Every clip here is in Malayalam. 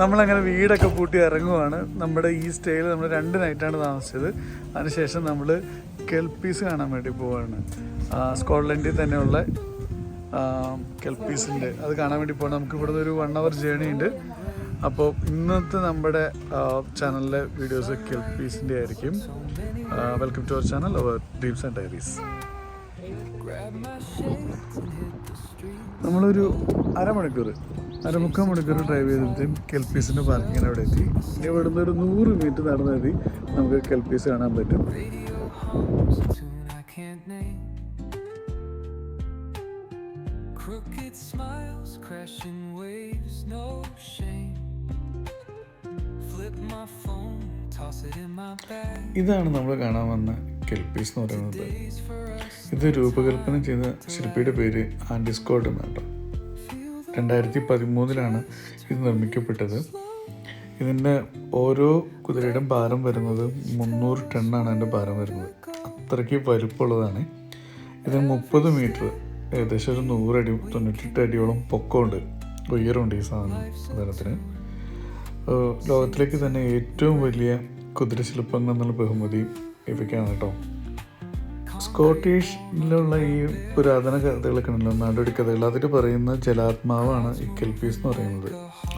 നമ്മളങ്ങനെ വീടൊക്കെ പൂട്ടി ഇറങ്ങുവാണ്. നമ്മുടെ ഈ സ്റ്റേയിൽ നമ്മൾ 2 നൈറ്റാണ് താമസിച്ചത്. അതിനുശേഷം നമ്മൾ കെൽപ്പീസ് കാണാൻ വേണ്ടി പോവുകയാണ്. സ്കോട്ട്ലൻഡിൽ തന്നെയുള്ള കെൽപ്പീസിൻ്റെ അത് കാണാൻ വേണ്ടി പോകണം. നമുക്ക് ഇവിടുന്ന് ഒരു 1 hour ജേണി ഉണ്ട്. അപ്പോൾ ഇന്നത്തെ നമ്മുടെ ചാനലിലെ വീഡിയോസ് കെൽപ്പീസിൻ്റെ ആയിരിക്കും. Welcome to our channel, our dreams and diaries. നമ്മളൊരു അരമുക്കാൽ മണിക്കൂർ ഡ്രൈവ് ചെയ്തിട്ടും കെൽപ്പീസിൻ്റെ പാർക്കിങ്ങിന് അവിടെ എത്തി. ഇനി ഇവിടുന്ന് ഒരു 100 മീറ്റർ നടന്നു മതി നമുക്ക് കെൽപ്പീസ് കാണാൻ പറ്റും. ഇതാണ് നമ്മൾ കാണാൻ വന്ന കെൽപ്പീസ് എന്ന് പറയുന്നത്. ഇത് രൂപകൽപ്പന ചെയ്ത ശില്പിയുടെ പേര് ആൻഡി സ്കോട്ട് എന്നാണ്. 2013 ഇത് നിർമ്മിക്കപ്പെട്ടത്. ഇതിൻ്റെ ഓരോ കുതിരയുടെയും ഭാരം വരുന്നത് 300 ടണ്ണാണ് അതിൻ്റെ ഭാരം വരുന്നത്. അത്രയ്ക്ക് വലുപ്പമുള്ളതാണ്. ഇതിന് 30 മീറ്റർ, ഏകദേശം ഒരു 100 അടി 98 അടിയോളം പൊക്കമുണ്ട്, ഉയരമുണ്ട് ഈ സാധനത്തിന്. ലോകത്തിലേക്ക് തന്നെ ഏറ്റവും വലിയ കുതിരശില്പങ്ങൾ എന്നുള്ള ബഹുമതി ഇവയ്ക്കാണ് കേട്ടോ. സ്കോട്ടിഷിലുള്ള ഈ പുരാതന കഥകളൊക്കെ ഉണ്ടല്ലോ, നാടോടി കഥകൾ, അതിൽ പറയുന്ന ജലാത്മാവാണ് ഈ കെൽപ്പീസ് എന്ന് പറയുന്നത്.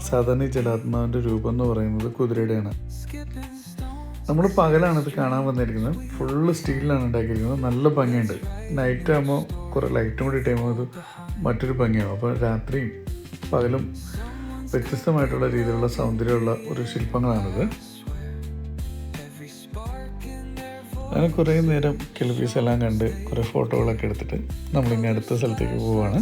സാധാരണ ഈ ജലാത്മാവിൻ്റെ രൂപം എന്ന് പറയുന്നത് കുതിരയുടെയാണ്. നമ്മൾ പകലാണ് ഇത് കാണാൻ വന്നിരിക്കുന്നത്. ഫുള്ള് സ്റ്റീലിലാണ് ഉണ്ടാക്കിയിരിക്കുന്നത്. നല്ല ഭംഗിയുണ്ട്. നൈറ്റ് ആകുമ്പോൾ കുറേ ലൈറ്റും കൂടി ഇട്ടുമ്പോൾ ഇത് മറ്റൊരു ഭംഗിയാവും. അപ്പോൾ രാത്രിയും പകലും വ്യത്യസ്തമായിട്ടുള്ള രീതിയിലുള്ള സൗന്ദര്യമുള്ള ഒരു ശില്പങ്ങളാണിത്. അങ്ങനെ കുറേ നേരം കെൽപ്പീസ് എല്ലാം കണ്ട് കുറേ ഫോട്ടോകളൊക്കെ എടുത്തിട്ട് നമ്മളിങ്ങനെ അടുത്ത സ്ഥലത്തേക്ക് പോവുകയാണ്.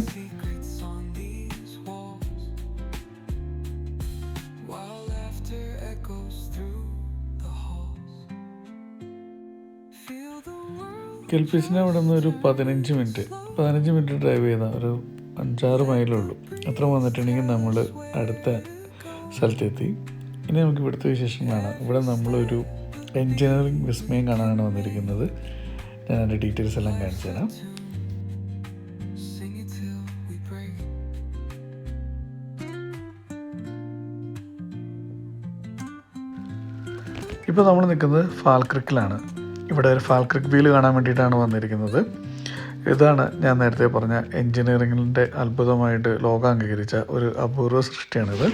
കെൽപ്പീസിന് അവിടെ നിന്ന് ഒരു 15 മിനിറ്റ് ഡ്രൈവ് ചെയ്താൽ ഒരു 5-6 മൈലേ ഉള്ളൂ. അത്ര വന്നിട്ടുണ്ടെങ്കിൽ നമ്മൾ അടുത്ത സ്ഥലത്തെത്തി. ഇനി നമുക്ക് ഇവിടുത്തെ വിശേഷങ്ങളാണ്. ഇവിടെ നമ്മളൊരു എൻജിനീയറിംഗ് വിസ്മയം കാണാനാണ് വന്നിരിക്കുന്നത്. ഞാൻ അതിൻ്റെ ഡീറ്റെയിൽസ് എല്ലാം കാണിച്ചു തരാം. ഇപ്പോൾ നമ്മൾ നിൽക്കുന്നത് ഫാൽക്രിക്കിലാണ്. ഇവിടെ ഒരു ഫാൽക്രിക്ക് വീല് കാണാൻ വേണ്ടിയിട്ടാണ് വന്നിരിക്കുന്നത്. ഇതാണ് ഞാൻ നേരത്തെ പറഞ്ഞ എൻജിനീയറിങ്ങിൻ്റെ അത്ഭുതമായിട്ട് ലോകം അംഗീകരിച്ച ഒരു അപൂർവ സൃഷ്ടിയാണിത്.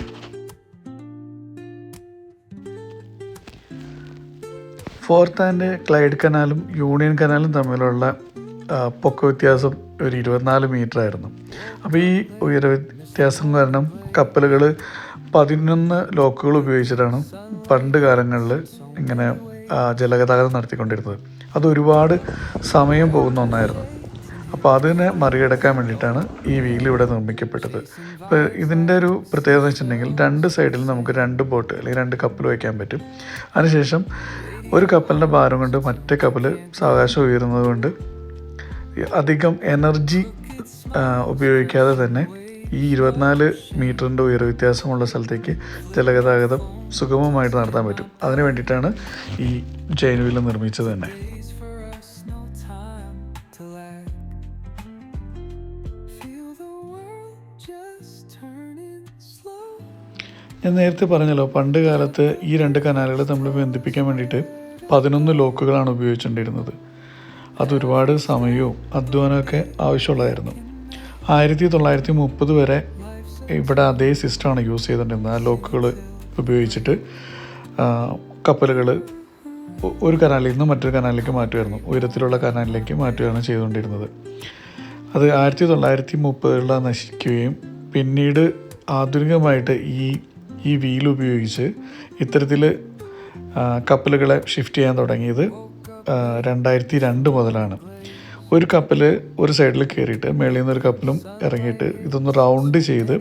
ഫോർത്ത് ആൻഡ് ക്ലൈഡ് കനാലും യൂണിയൻ കനാലും തമ്മിലുള്ള പൊക്ക വ്യത്യാസം ഒരു 24 മീറ്റർ ആയിരുന്നു. അപ്പോൾ ഈ ഉയര വ്യത്യാസം കാരണം കപ്പലുകൾ 11 ലോക്കുകൾ ഉപയോഗിച്ചിട്ടാണ് പണ്ട് കാലങ്ങളിൽ ഇങ്ങനെ ജലഗതാഗതം നടത്തിക്കൊണ്ടിരുന്നത്. അത് ഒരുപാട് സമയം പോകുന്ന ഒന്നായിരുന്നു. അപ്പോൾ അതിനെ മറികടക്കാൻ വേണ്ടിയിട്ടാണ് ഈ വീൽ ഇവിടെ നിർമ്മിക്കപ്പെട്ടത്. ഇപ്പോൾ ഇതിൻ്റെ ഒരു പ്രത്യേകത എന്ന് വെച്ചിട്ടുണ്ടെങ്കിൽ 2 സൈഡിൽ നമുക്ക് 2 ബോട്ട് അല്ലെങ്കിൽ 2 കപ്പൽ വയ്ക്കാൻ പറ്റും. അതിനുശേഷം ഒരു കപ്പലിൻ്റെ ഭാരം കൊണ്ട് മറ്റേ കപ്പൽ സാവകാശം ഉയരുന്നത് കൊണ്ട് അധികം എനർജി ഉപയോഗിക്കാതെ തന്നെ ഈ 24 മീറ്ററിൻ്റെ ഉയര വ്യത്യാസമുള്ള സ്ഥലത്തേക്ക് ജലഗതാഗതം സുഗമമായിട്ട് നടത്താൻ പറ്റും. അതിന് വേണ്ടിയിട്ടാണ് ഈ ജെയിൻ വീൽ നിർമ്മിച്ചത് തന്നെ. ഞാൻ നേരത്തെ പറഞ്ഞല്ലോ, പണ്ട് കാലത്ത് ഈ 2 കനാലുകൾ തമ്മിൽ ബന്ധിപ്പിക്കാൻ വേണ്ടിയിട്ട് 11 ലോക്കുകളാണ് ഉപയോഗിച്ചുകൊണ്ടിരുന്നത്. അതൊരുപാട് സമയവും അധ്വാനമൊക്കെ ആവശ്യമുള്ളതായിരുന്നു. 1930 വരെ ഇവിടെ അതേ സിസ്റ്റമാണ് യൂസ് ചെയ്തുകൊണ്ടിരുന്നത്. ആ ലോക്കുകൾ ഉപയോഗിച്ചിട്ട് കപ്പലുകൾ ഒരു കനാലിൽ നിന്ന് മറ്റൊരു കനാലിലേക്ക് മാറ്റുമായിരുന്നു. ഉയരത്തിലുള്ള കനാലിലേക്ക് മാറ്റുകയാണ് ചെയ്തുകൊണ്ടിരുന്നത്. അത് 1930 നശിക്കുകയും പിന്നീട് ആധുനികമായിട്ട് ഈ വീൽ ഉപയോഗിച്ച് ഇത്തരത്തിൽ കപ്പലുകളെ ഷിഫ്റ്റ് ചെയ്യാൻ തുടങ്ങിയത് 2002 മുതലാണ്. ഒരു കപ്പൽ ഒരു സൈഡിൽ കയറിയിട്ട് മേളിൽ നിന്ന് ഒരു കപ്പലും ഇറങ്ങിയിട്ട് ഇതൊന്ന് റൗണ്ട് ചെയ്ത്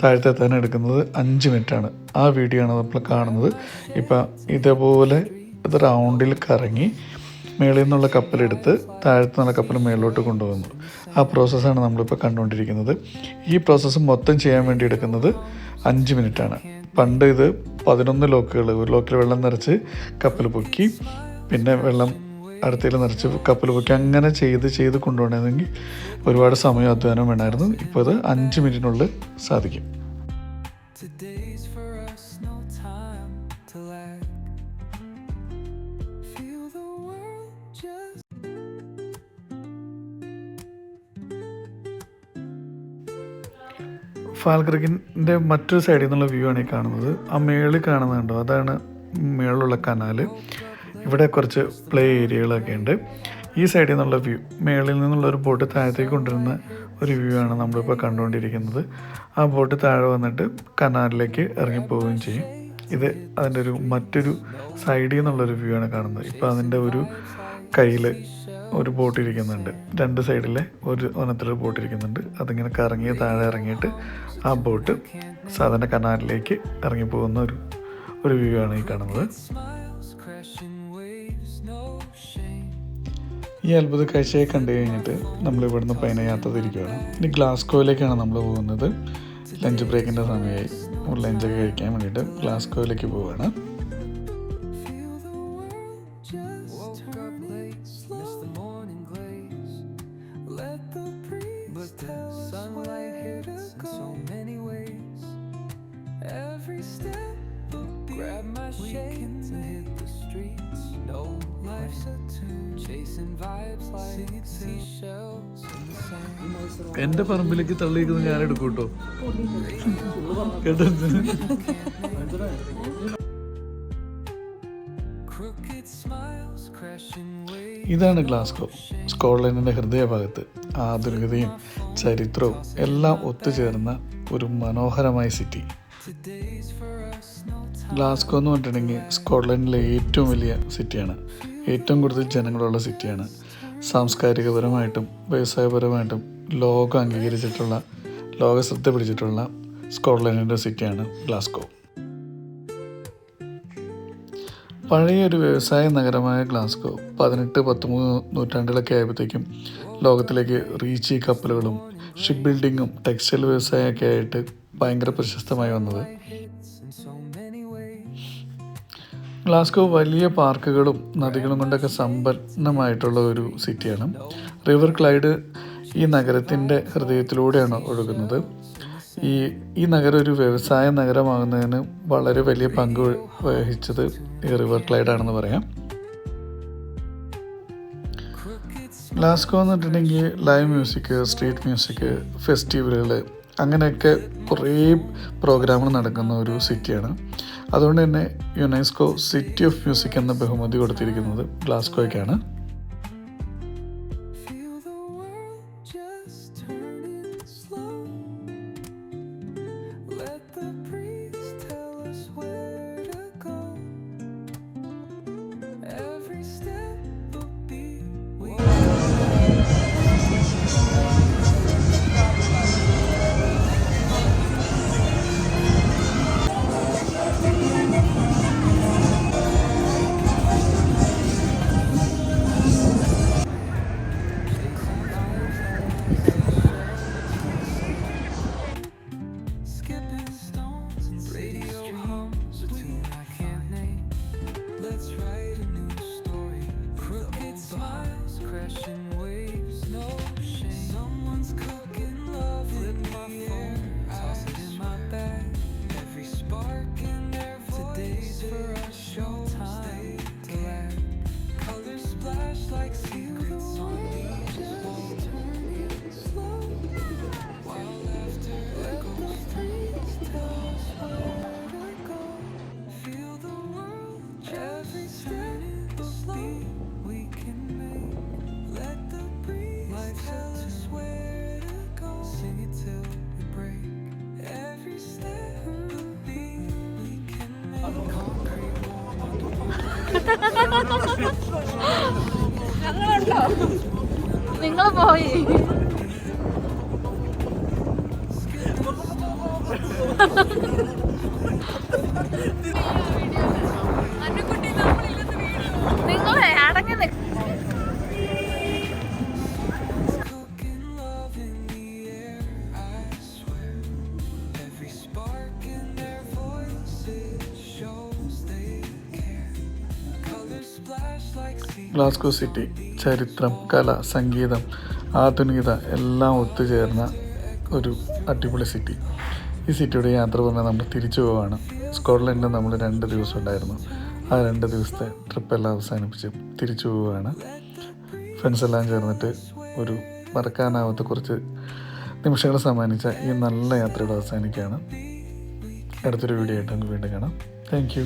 താഴത്തെത്താൻ എടുക്കുന്നത് 5 മിനിറ്റാണ്. ആ വീഡിയോ ആണ് നമ്മൾ കാണുന്നത്. ഇപ്പം ഇതേപോലെ ഇത് റൗണ്ടിൽ കറങ്ങി മേളിൽ നിന്നുള്ള കപ്പലെടുത്ത് താഴത്തു നിന്നുള്ള കപ്പൽ മേളിലോട്ട് കൊണ്ടുപോകുന്നു. ആ പ്രോസസ്സാണ് നമ്മളിപ്പോൾ കണ്ടുകൊണ്ടിരിക്കുന്നത്. ഈ പ്രോസസ്സ് മൊത്തം ചെയ്യാൻ വേണ്ടി എടുക്കുന്നത് 5 മിനിറ്റാണ്. പണ്ട് ഇത് 11 ലോക്കുകൾ, ഒരു ലോക്കിൽ വെള്ളം നിറച്ച് കപ്പൽ പൊക്കി, പിന്നെ വെള്ളം അടുത്തതിൽ നിറച്ച് കപ്പൽ പൊക്കി, അങ്ങനെ ചെയ്ത് കൊണ്ടുപോകണമെങ്കിൽ ഒരുപാട് സമയം അധ്വാനം വേണമായിരുന്നു. ഇപ്പോൾ അത് 5 മിനിറ്റിനുള്ളിൽ സാധിക്കും. Today's for ഫാൽക്രിക്കിൻ്റെ മറ്റൊരു സൈഡിൽ നിന്നുള്ള വ്യൂ ആണ് ഈ കാണുന്നത്. ആ മേളിൽ കാണുന്നുണ്ടോ, അതാണ് മേളിലുള്ള കനാൽ. ഇവിടെ കുറച്ച് പ്ലേ ഏരിയകളൊക്കെ ഉണ്ട്. ഈ സൈഡിൽ നിന്നുള്ള വ്യൂ, മേളിൽ നിന്നുള്ള ഒരു ബോട്ട് താഴത്തേക്ക് കൊണ്ടുവരുന്ന ഒരു വ്യൂ ആണ് നമ്മളിപ്പോൾ കണ്ടുകൊണ്ടിരിക്കുന്നത്. ആ ബോട്ട് താഴെ വന്നിട്ട് കനാലിലേക്ക് ഇറങ്ങിപ്പോവുകയും ചെയ്യും. ഇത് അതിൻ്റെ മറ്റൊരു സൈഡിൽ നിന്നുള്ളൊരു വ്യൂ ആണ് കാണുന്നത്. ഇപ്പോൾ അതിൻ്റെ ഒരു കയ്യിൽ ഒരു ബോട്ട് ഇരിക്കുന്നുണ്ട്, രണ്ട് സൈഡിലെ ഒരെണ്ണത്തിലൊരു ബോട്ട് ഇരിക്കുന്നുണ്ട്. അതിങ്ങനെ കറങ്ങി താഴെ ഇറങ്ങിയിട്ട് ആ ബോട്ട് സാധാരണ കനാലിലേക്ക് ഇറങ്ങിപ്പോകുന്ന ഒരു വ്യൂ ആണ് ഈ കാണുന്നത്. ഈ അത്ഭുത കാഴ്ചയെ കണ്ടു കഴിഞ്ഞിട്ട് നമ്മൾ ഇവിടുന്ന് പൈന യാത്ര തിരിക്കുകയാണ്. ഇനി ഗ്ലാസ്ഗോയിലേക്കാണ് നമ്മൾ പോകുന്നത്. ലഞ്ച് ബ്രേക്കിൻ്റെ സമയമായി. ലഞ്ചൊക്കെ കഴിക്കാൻ വേണ്ടിയിട്ട് ഗ്ലാസ്ഗോയിലേക്ക് പോവുകയാണ്. എൻ്റെ പറമ്പിലേക്ക് തള്ളിയിരിക്കുന്നത് ഞാൻ എടുക്കും കേട്ടോ. ഇതാണ് ഗ്ലാസ്ഗോ, സ്കോട്ട്ലൻഡിൻ്റെ ഹൃദയഭാഗത്ത്. ആധുനികതയും ചരിത്രവും എല്ലാം ഒത്തുചേർന്ന ഒരു മനോഹരമായ സിറ്റി. ഗ്ലാസ്ഗോ എന്ന് പറഞ്ഞിട്ടുണ്ടെങ്കിൽ സ്കോട്ട്ലൻഡിലെ ഏറ്റവും വലിയ സിറ്റിയാണ്, ഏറ്റവും കൂടുതൽ ജനങ്ങളുള്ള സിറ്റിയാണ്. സാംസ്കാരികപരമായിട്ടും വ്യവസായപരമായിട്ടും ലോകം അംഗീകരിച്ചിട്ടുള്ള, ലോക ശ്രദ്ധ പിടിച്ചിട്ടുള്ള സ്കോട്ട്ലൻഡിൻ്റെ സിറ്റിയാണ് ഗ്ലാസ്ഗോ. പഴയൊരു വ്യവസായ നഗരമായ ഗ്ലാസ്ഗോ 18-13 നൂറ്റാണ്ടുകളൊക്കെ ആയപ്പോഴത്തേക്കും ലോകത്തിലേക്ക് റീച്ച് കപ്പലുകളും ഷിപ്പ് ബിൽഡിങ്ങും ടെക്സ്റ്റൈൽ വ്യവസായമൊക്കെ ആയിട്ട് ഭയങ്കര പ്രശസ്തമായി വന്നത്. ഗ്ലാസ്ഗോ വലിയ പാർക്കുകളും നദികളും കൊണ്ടൊക്കെ സമ്പന്നമായിട്ടുള്ള ഒരു സിറ്റിയാണ്. റിവർ ക്ലൈഡ് ഈ നഗരത്തിൻ്റെ ഹൃദയത്തിലൂടെയാണ് ഒഴുകുന്നത്. ഈ നഗരം ഒരു വ്യവസായ നഗരമാകുന്നതിന് വളരെ വലിയ പങ്ക് വഹിച്ചത് ഈ റിവർ ക്ലൈഡാണെന്ന് പറയാം. ഗ്ലാസ്ഗോ എന്ന് പറഞ്ഞിട്ടുണ്ടെങ്കിൽ ലൈവ് മ്യൂസിക്, സ്ട്രീറ്റ് മ്യൂസിക്, ഫെസ്റ്റിവലുകൾ, അങ്ങനെയൊക്കെ കുറേ പ്രോഗ്രാമുകൾ നടക്കുന്ന ഒരു സിറ്റിയാണ്. അതുകൊണ്ട് തന്നെ യുനെസ്കോ സിറ്റി ഓഫ് മ്യൂസിക് എന്ന ബഹുമതി കൊടുത്തിരിക്കുന്നത് ഗ്ലാസ്ഗോയ്ക്കാണ്. നിങ്ങൾ പോയി നിങ്ങളെ അടങ്ങി ഗ്ലാസ്ഗോ സിറ്റി ചരിത്രം, കല, സംഗീതം, ആധുനികത എല്ലാം ഒത്തുചേർന്ന ഒരു അടിപൊളി സിറ്റി. ഈ സിറ്റിയുടെ യാത്ര പറഞ്ഞാൽ നമ്മൾ തിരിച്ചു പോവാണ്. സ്കോട്ട്ലൻഡിൽ നമ്മൾ 2 ദിവസം ഉണ്ടായിരുന്നു. ആ 2 ദിവസത്തെ ട്രിപ്പെല്ലാം അവസാനിപ്പിച്ച് തിരിച്ചു പോവുകയാണ്. ഫ്രണ്ട്സെല്ലാം ചേർന്നിട്ട് ഒരു മറക്കാനാവാത്ത കുറച്ച് നിമിഷങ്ങൾ സമ്മാനിച്ച ഈ നല്ല യാത്രയുടെ അവസാനിക്കുകയാണ്. അടുത്തൊരു വീഡിയോ ആയിട്ട് നമുക്ക് വീണ്ടും കാണാം. Thank you.